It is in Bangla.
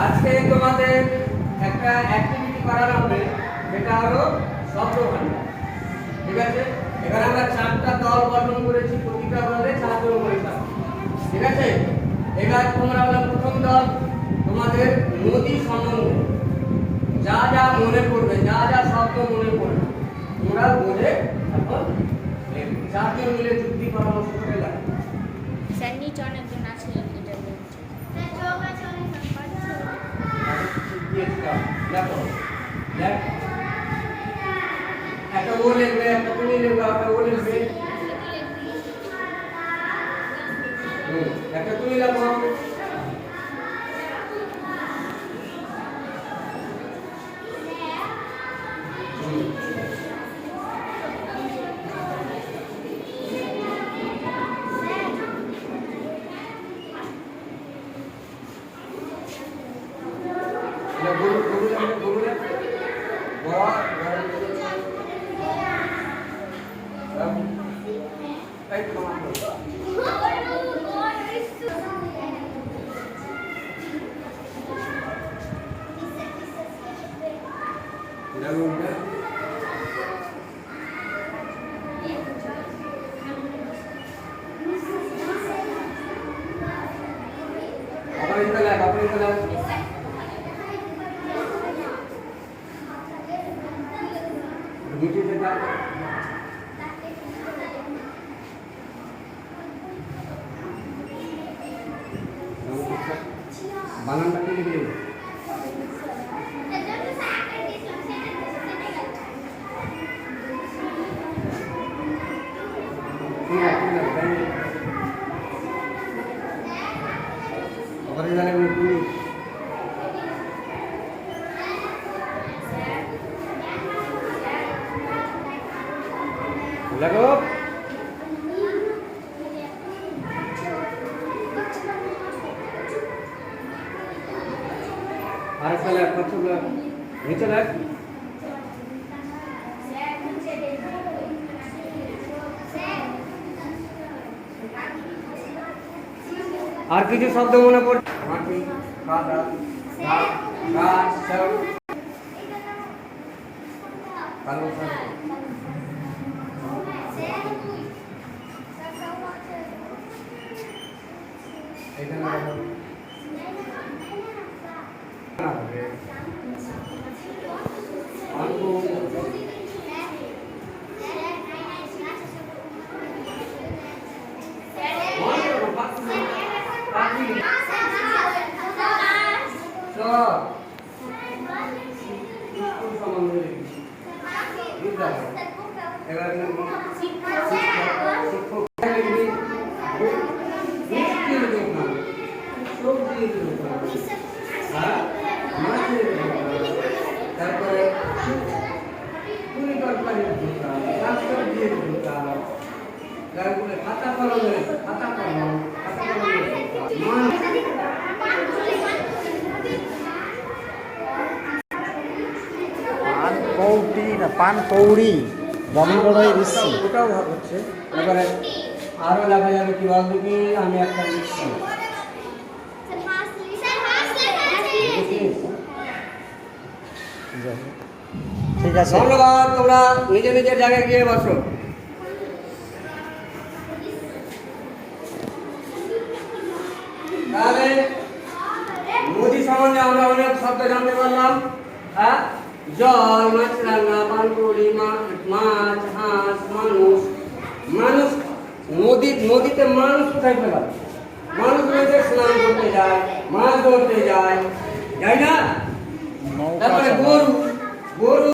আজকে তোমাদের একটা অ্যাক্টিভিটি করানো হবে, যেটা হলো শব্দভাণ্ডার। ঠিক আছে, এখানে আমরা 4টা দল গঠন করেছি, প্রতিটা দলে 4 জন করে থাকবে। ঠিক আছে, এবার তোমরা হলো প্রথম দল, তোমাদের নদী সম্বন্ধে যা যা মনে পড়বে, যা যা শব্দ মনে পড়বে তোমরা বলে এখন 4 জন মিলে যুক্তি পরামর্শ করে লাগবে। স্যার নিচে অনেকজন আছে এটা বলছে। দেখো একটা ও লিখবে, একটা তুমি লিখবে, একটা ও লিখবে, একটা তুমি লিখো। বানানটা কি লিখে দেবো? লাগো আর চলে কত নিচে লাগ আর কিছু শব্দ মনে পড়ে? মাটি, কাদা, গাছ, সব কালো সব এখানে তারপরে তারপরে খাতা কলমের খাতা কলম পান কৌটি না পান কৌড়ি বমি বড়ই দিচ্ছি। ওটাও ভাব হচ্ছে। এবারে আরো লেখা যাবে কি বলতো কি, আমি একটা লিখছি ঠিক আছে, ধন্যবাদ। তোমরা নিজের নিজের জায়গায় গিয়ে বসো। তাহলে নদী সম্বন্ধে আমরা অনেক শব্দ জানতে পারলাম। হ্যাঁ, জল, মাছরাঙা, পানকৌড়ি, মাছ, হাঁস, মানুষ। মানুষ নদীতে মানুষ কোথায় পেলাম? মানুষ নদীতে স্নান করতে যায়, মাছ ধরতে যায়, তাই না? তারপরে গরু